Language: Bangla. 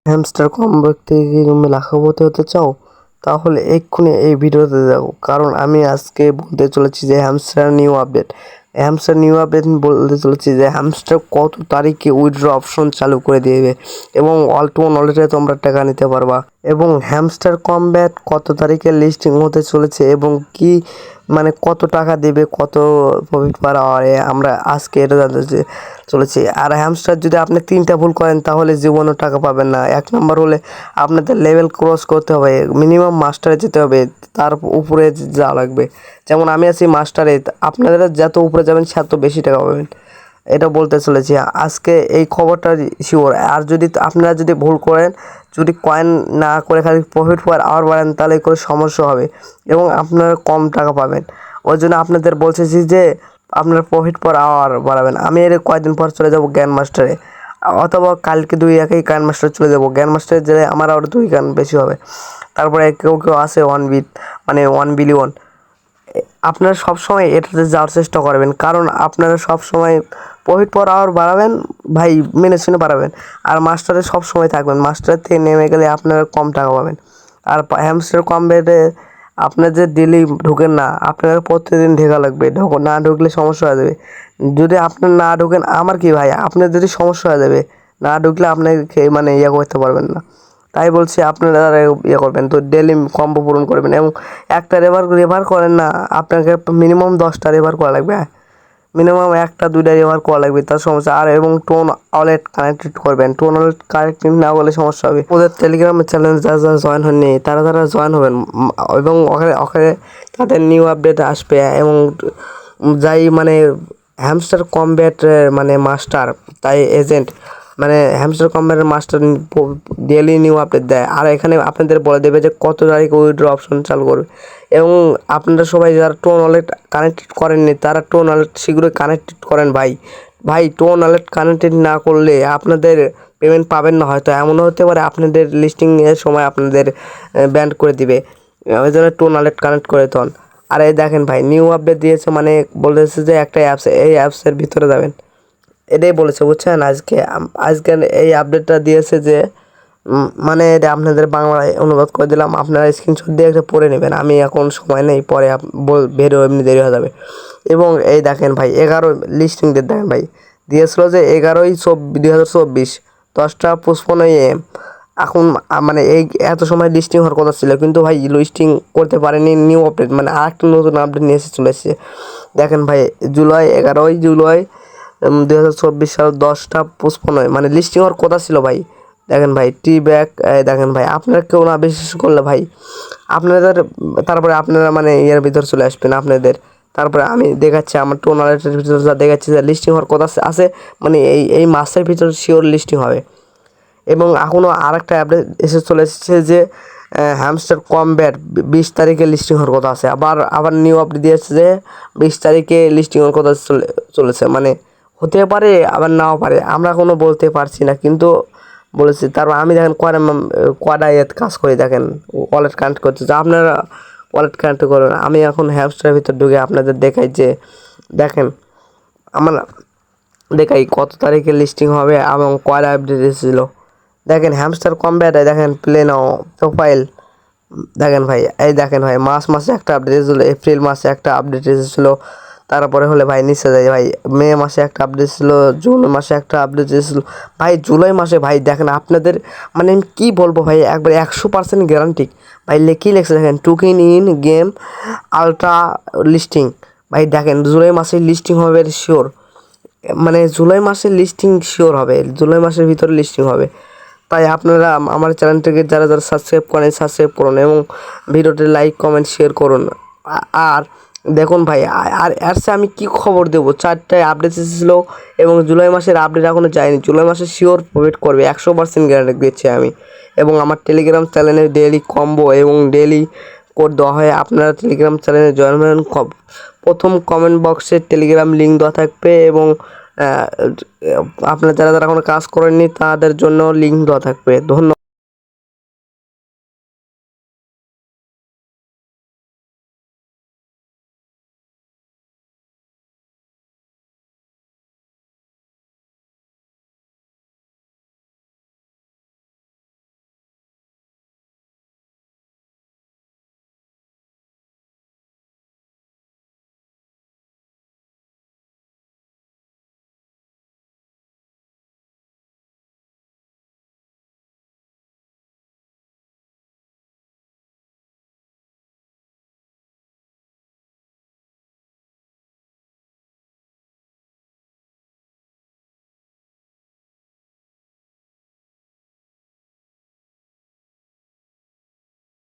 হ্যামস্টার কমব্যাক থেকে কি তুমি লাখপতি হতে চাও? তাহলে এক্ষুনি এই ভিডিওতে দেখো, কারণ আমি আজকে বলতে চলেছি যে হ্যামস্টার নিউ আপডেট বলতে চলেছি যে হ্যামস্টার কত তারিখে উইথড্র অপশন চালু করে দিবে এবং অল টু ওয়ালেটে তোমরা টাকা নিতে পারবা, এবং হ্যামস্টার কমব্যাট কত তারিখে লিস্টিং হতে চলেছে এবং কি মানে কত টাকা দেবে, কত প্রফিট পার আওয়ারে, আমরা আজকে এটা জানতে চলেছি। আর হ্যামস্টার যদি আপনি 3টা ভুল করেন তাহলে জীবনও টাকা পাবেন না। 1 নম্বর হলে আপনাদের লেভেল ক্রস করতে হবে, মিনিমাম মাস্টারে যেতে হবে, তার উপরে যাওয়া লাগবে। যেমন আমি আছি মাস্টারে, আপনারা যত উপরে যাবেন তত বেশি টাকা পাবেন, এটা বলতে চলেছি আজকে এই খবরটা শিওর। আর যদি আপনারা যদি ভুল করেন, যদি কয়েন না করে খালি প্রফিট পার আওয়ার বাড়ান, তাহলে করে সমস্যা হবে এবং আপনারা কম টাকা পাবেন। ওই জন্য আপনাদের বলতেছি যে আপনারা প্রফিট পার আওয়ার বাড়াবেন। আমি এর কয়েকদিন পর চলে যাব জ্ঞান মাস্টারে, অথবা কালকে 2 জ্ঞান মাস্টার চলে যাব। জ্ঞান মাস্টারে গেলে আমার আরও 2 জ্ঞান বেশি হবে। তারপরে কেউ কেউ আছে 1 বিলিয়ন। আপনারা সবসময় এটাতে যাওয়ার চেষ্টা করবেন, কারণ আপনারা সবসময় প্রফিট পার আওয়ার বাড়াবেন ভাই, মেনে শুনে বাড়াবেন। আর মাস্টারে সবসময় থাকবেন, মাস্টার থেকে নেমে গেলে আপনারা কম টাকা পাবেন। আর হ্যামস্টার কমব্যাটে আপনার যে ডেলি ঢোকেন না, আপনার প্রতিদিন ঢোকা লাগবে, না ঢুকলে সমস্যা হয়ে যাবে। যদি আপনার না ঢোকেন আমার কি ভাই, আপনার যদি সমস্যা হয়ে যাবে, না ঢুকলে আপনাকে মানে ইয়ে করতে পারবেন না। তাই বলছি আপনারা ইয়ে করবেন, তো ডেলি কম্বো পূরণ করবেন এবং একটা রেভার করেন না, আপনাকে মিনিমাম 10টা রেভার করা লাগবে, মিনিমাম 1-2টা রেভার করা লাগবে, তার সমস্যা। আর এবং টোন ওয়ালেট কানেক্টেড করবেন, টোন ওয়ালেট কানেক্টেড না করলে সমস্যা হবে। ওদের টেলিগ্রামের চ্যানেল যারা জয়েন হননি তারা জয়েন হবেন, এবং ওখানে তাদের নিউ আপডেট আসবে। এবং যাই মানে হ্যামস্টার কমব্যাট মানে মাস্টার, তাই এজেন্ট মানে হ্যামস্টার কমব্যাটের মাস্টার ডেলি নিউ আপডেট দেয়। আর এখানে আপনাদের বলে দেবে যে কত তারিখে উইথড্র অপশন চালু করবে। এবং আপনারা সবাই যারা টোন ওয়ালেট কানেক্টেড করেননি তারা টোন ওয়ালেট শীঘ্রই কানেক্টেড করেন ভাই টোন ওয়ালেট কানেক্টেড না করলে আপনাদের পেমেন্ট পাবেন না। হয়তো এমনও হতে পারে আপনাদের লিস্টিংয়ের সময় আপনাদের ব্যান্ড করে দিবে, ওই জন্য টোন ওয়ালেট কানেক্ট করে তখন। আর এই দেখেন ভাই, নিউ আপডেট দিয়েছে মানে বলেছে যে একটা অ্যাপস, এই অ্যাপসের ভিতরে যাবেন, এটাই বলেছে বুঝছেন। আজকে এই আপডেটটা দিয়েছে যে মানে এটা আপনাদের বাংলায় অনুবাদ করে দিলাম, আপনারা স্ক্রিনশট দিয়ে একটা পড়ে নেবেন। আমি এখন সময় নেই, পরে বেরো এমনি দেরি হয়ে যাবে। এবং এই দেখেন ভাই 11 লিস্টিং ডেট দেখেন ভাই, দিয়েছিল যে 11/2024 10টা 55 AM। এখন মানে এই এত সময় লিস্টিং হওয়ার কথা ছিল, কিন্তু ভাই লিস্টিং করতে পারেনি। নিউ আপডেট মানে আরেকটা নতুন আপডেট নিয়ে এসে চলে এসেছে। দেখেন ভাই 11 জুলাই 2024 সাল 10টা 55 মানে লিস্টিং হওয়ার কথা ছিল ভাই। দেখেন ভাই টি ব্যাক, দেখেন ভাই আপনারা কেউ না বিশ্বাস করলে ভাই আপনাদের, তারপরে আপনারা মানে ইয়ের ভিতর চলে আসবেন আপনাদের। তারপরে আমি দেখাচ্ছি আমার টোন ওয়ালেটের ভিতরে যা দেখাচ্ছি যে লিস্টিং হওয়ার কথা আছে, মানে এই মাসের ভিতরে শিওর লিস্টিং হবে। এবং এখনও আরেকটা আপডেট এসে চলে এসেছে যে হ্যামস্টার কমব্যাট 20 তারিখে লিস্টিং হওয়ার কথা আছে। আবার নিউ আপডেট দিয়েছে যে 20 তারিখে লিস্টিং হওয়ার কথা চলেছে, মানে হতে পারে আবার নাও পারে, আমরা কোনো বলতে পারছি না, কিন্তু বলেছি। তারপর আমি দেখেন কয়টা কাজ করি, দেখেন ওয়ালেট কানেক্ট করতে, যে আপনারা ওয়ালেট কানেক্ট করবেন। আমি এখন হ্যামস্টারের ভিতর ঢুকে আপনাদের দেখাই যে দেখেন আমরা দেখাই কত তারিখে লিস্টিং হবে এবং কয়টা আপডেট এসেছিলো। দেখেন হ্যামস্টার কমব্যাটে দেখেন প্লে নাও প্রোফাইল, দেখেন ভাই এই দেখেন ভাই মাসে একটা আপডেট এসেছিলো, এপ্রিল মাসে একটা আপডেট এসেছিলো। তারপরে হলে ভাই নিচে যায় ভাই মে মাসে একটা আপডেট ছিল, জুন মাসে একটা আপডেট এসেছিলো ভাই, জুলাই মাসে ভাই দেখেন আপনাদের মানে আমি কী বলবো ভাই, একবার 100% গ্যারান্টি ভাই। কী লেখছে দেখেন, টুকিন ইন গেম আলট্রা লিস্টিং। ভাই দেখেন জুলাই মাসে লিস্টিং হবে শিওর, মানে জুলাই মাসে লিস্টিং শিওর হবে, জুলাই মাসের ভিতরে লিস্টিং হবে। তাই আপনারা আমার চ্যানেলটিকে যারা সাবস্ক্রাইব করেন সাবস্ক্রাইব করুন এবং ভিডিওটি লাইক কমেন্ট শেয়ার করুন। আর দেখুন ভাই আর এরসে আমি কি খবর দেবো, 4টায় আপডেট এসেছিলো এবং জুলাই মাসের আপডেট এখনও যায়নি। জুলাই মাসে শিওর প্রোভাইড করবে, 100% গ্যারান্টি দিচ্ছি আমি। এবং আমার টেলিগ্রাম চ্যানেলে ডেইলি কম্বো এবং ডেইলি কোড দেওয়া হয়। আপনারা টেলিগ্রাম চ্যানেলে জয়েন হবেন, প্রথম কমেন্ট বক্সে টেলিগ্রাম লিঙ্ক দেওয়া থাকবে এবং আপনারা যারা এখনো কাজ করেননি তাদের জন্য লিঙ্ক দেওয়া থাকবে। ধন্যবাদ।